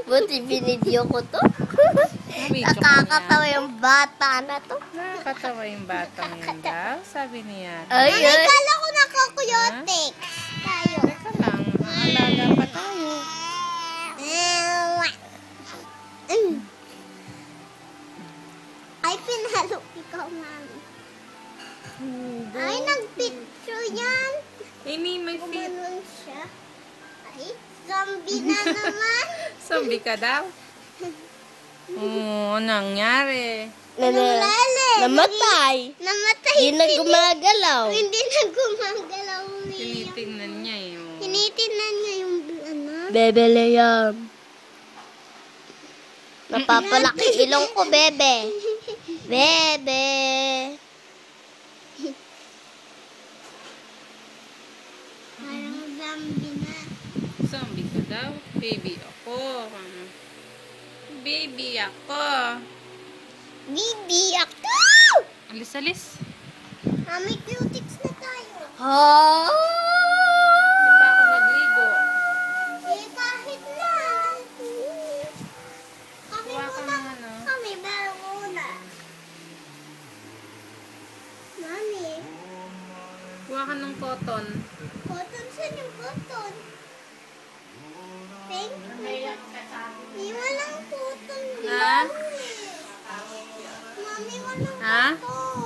Buti binidyo ko to. Nakakatawa yung bata na to. Nakakatawa yung batang yun daw, sabi niya. Ay, kala ko nakakuyotik. Tayo. Teka lang, alaga pa tayo. Ay, pinalo ikaw, mami. Ay, nagpicture yan. Amy, may feet. Gumanon siya. Ay, zombie na naman. Zombie ka daw? Oo, nangyari. Namatay. Hindi na gumagalaw. Hindi na gumagalaw. Tinitingnan niya eh. Tinitingnan niya yung ano. Bebe Liam. Napapalaki ilong ko, bebe. Bebe. Parang zombie na. Zombie ka daw? Baby ako. Baby ako. Bibi ako! Alis, alis. May cutics na tayo. Hindi pa ako nagligo. Kahit na. Kami Kuha ka muna. ng ano. Kami bago muna. Mami. Kuha ka ng cotton. Cotton, saan yung cotton? Thank you. Walang cotton. Ha? Mami, walang Ha? cotton.